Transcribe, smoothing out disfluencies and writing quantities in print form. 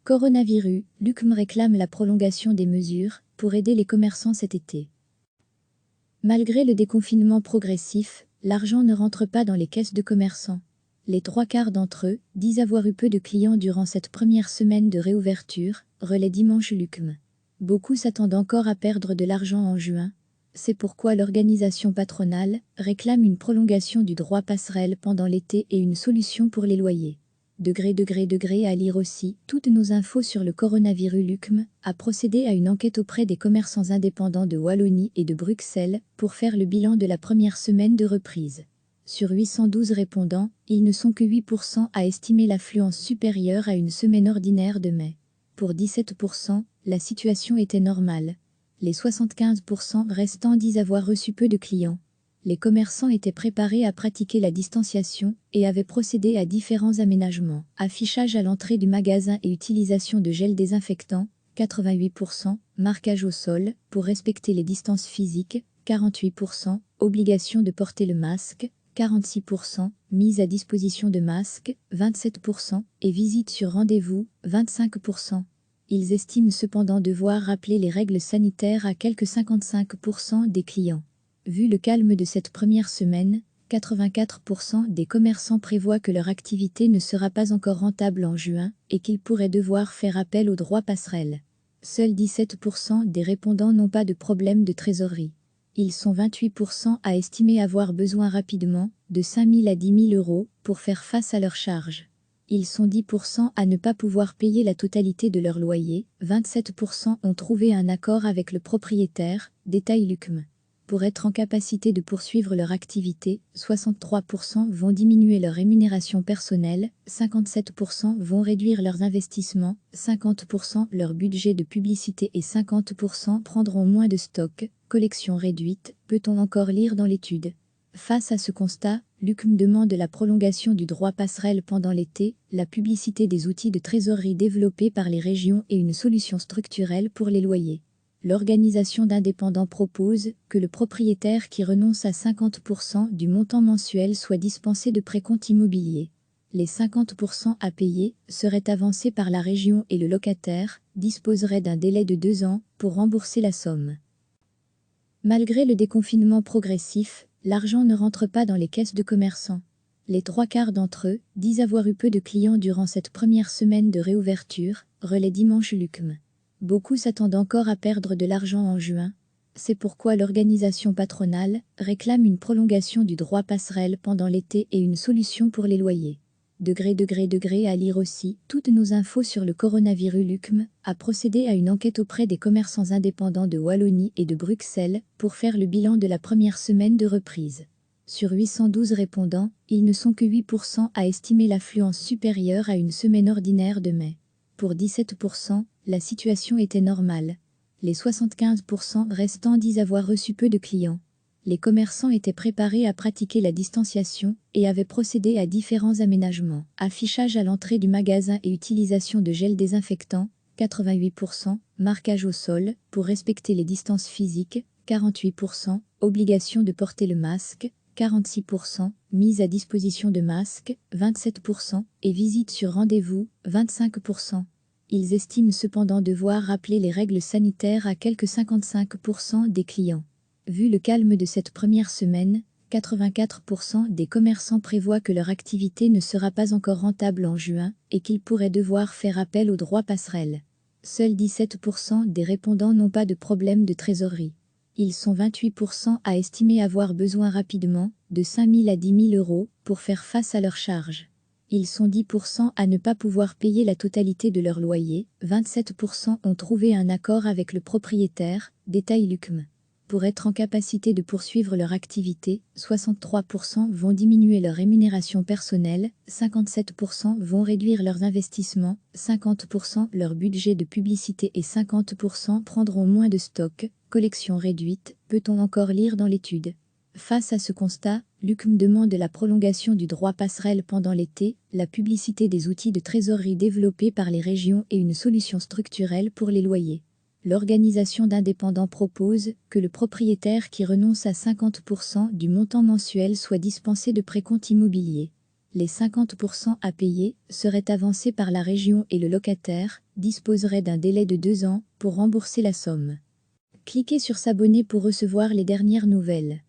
Coronavirus, l'UQM réclame la prolongation des mesures pour aider les commerçants cet été. Malgré le déconfinement progressif, l'argent ne rentre pas dans les caisses de commerçants. Les 3/4 d'entre eux disent avoir eu peu de clients durant cette première semaine de réouverture, relaie dimanche l'UQM. Beaucoup s'attendent encore à perdre de l'argent en juin. C'est pourquoi l'organisation patronale réclame une prolongation du droit passerelle pendant l'été et une solution pour les loyers. Degré à lire aussi. Toutes nos infos sur le coronavirus. L'UQM a procédé à une enquête auprès des commerçants indépendants de Wallonie et de Bruxelles pour faire le bilan de la première semaine de reprise. Sur 812 répondants, ils ne sont que 8% à estimer l'affluence supérieure à une semaine ordinaire de mai. Pour 17%, la situation était normale. Les 75% restants disent avoir reçu peu de clients. Les commerçants étaient préparés à pratiquer la distanciation et avaient procédé à différents aménagements. Affichage à l'entrée du magasin et utilisation de gel désinfectant, 88%, marquage au sol, pour respecter les distances physiques, 48%, obligation de porter le masque, 46%, mise à disposition de masques, 27%, et visite sur rendez-vous, 25%. Ils estiment cependant devoir rappeler les règles sanitaires à quelques 55% des clients. Vu le calme de cette première semaine, 84% des commerçants prévoient que leur activité ne sera pas encore rentable en juin et qu'ils pourraient devoir faire appel au droit passerelle. Seuls 17% des répondants n'ont pas de problème de trésorerie. Ils sont 28% à estimer avoir besoin rapidement de 5 000 à 10 000 euros pour faire face à leurs charges. Ils sont 10% à ne pas pouvoir payer la totalité de leur loyer, 27% ont trouvé un accord avec le propriétaire, détaille l'UQM. Pour être en capacité de poursuivre leur activité, 63% vont diminuer leur rémunération personnelle, 57% vont réduire leurs investissements, 50% leur budget de publicité et 50% prendront moins de stock. Collection réduite, peut-on encore lire dans l'étude. Face à ce constat, l'UQM demande la prolongation du droit passerelle pendant l'été, la publicité des outils de trésorerie développés par les régions et une solution structurelle pour les loyers. L'organisation d'indépendants propose que le propriétaire qui renonce à 50% du montant mensuel soit dispensé de précompte immobilier. Les 50% à payer seraient avancés par la région et le locataire disposerait d'un délai de 2 ans pour rembourser la somme. Malgré le déconfinement progressif, l'argent ne rentre pas dans les caisses de commerçants. Les 3/4 d'entre eux disent avoir eu peu de clients durant cette première semaine de réouverture, relaie dimanche l'UQM. Beaucoup s'attendent encore à perdre de l'argent en juin. C'est pourquoi l'organisation patronale réclame une prolongation du droit passerelle pendant l'été et une solution pour les loyers. Degré à lire aussi. Toutes nos infos sur le coronavirus. L'UQM a procédé à une enquête auprès des commerçants indépendants de Wallonie et de Bruxelles pour faire le bilan de la première semaine de reprise. Sur 812 répondants, ils ne sont que 8% à estimer l'affluence supérieure à une semaine ordinaire de mai. Pour 17%, la situation était normale. Les 75% restants disent avoir reçu peu de clients. Les commerçants étaient préparés à pratiquer la distanciation et avaient procédé à différents aménagements. Affichage à l'entrée du magasin et utilisation de gel désinfectant, 88%, marquage au sol, pour respecter les distances physiques, 48%, obligation de porter le masque, 46%, mise à disposition de masques, 27%, et visite sur rendez-vous, 25%. Ils estiment cependant devoir rappeler les règles sanitaires à quelques 55% des clients. Vu le calme de cette première semaine, 84% des commerçants prévoient que leur activité ne sera pas encore rentable en juin et qu'ils pourraient devoir faire appel au droit passerelle. Seuls 17% des répondants n'ont pas de problème de trésorerie. Ils sont 28% à estimer avoir besoin rapidement de 5 000 à 10 000 euros pour faire face à leurs charges. Ils sont 10% à ne pas pouvoir payer la totalité de leur loyer, 27% ont trouvé un accord avec le propriétaire, détaille l'UQM. Pour être en capacité de poursuivre leur activité, 63% vont diminuer leur rémunération personnelle, 57% vont réduire leurs investissements, 50% leur budget de publicité et 50% prendront moins de stock. Collection réduite, peut-on encore lire dans l'étude. Face à ce constat, l'UQM demande la prolongation du droit passerelle pendant l'été, la publicité des outils de trésorerie développés par les régions et une solution structurelle pour les loyers. L'organisation d'indépendants propose que le propriétaire qui renonce à 50% du montant mensuel soit dispensé de précompte immobilier. les 50% à payer seraient avancés par la région et le locataire disposerait d'un délai de 2 ans pour rembourser la somme. Cliquez sur s'abonner pour recevoir les dernières nouvelles.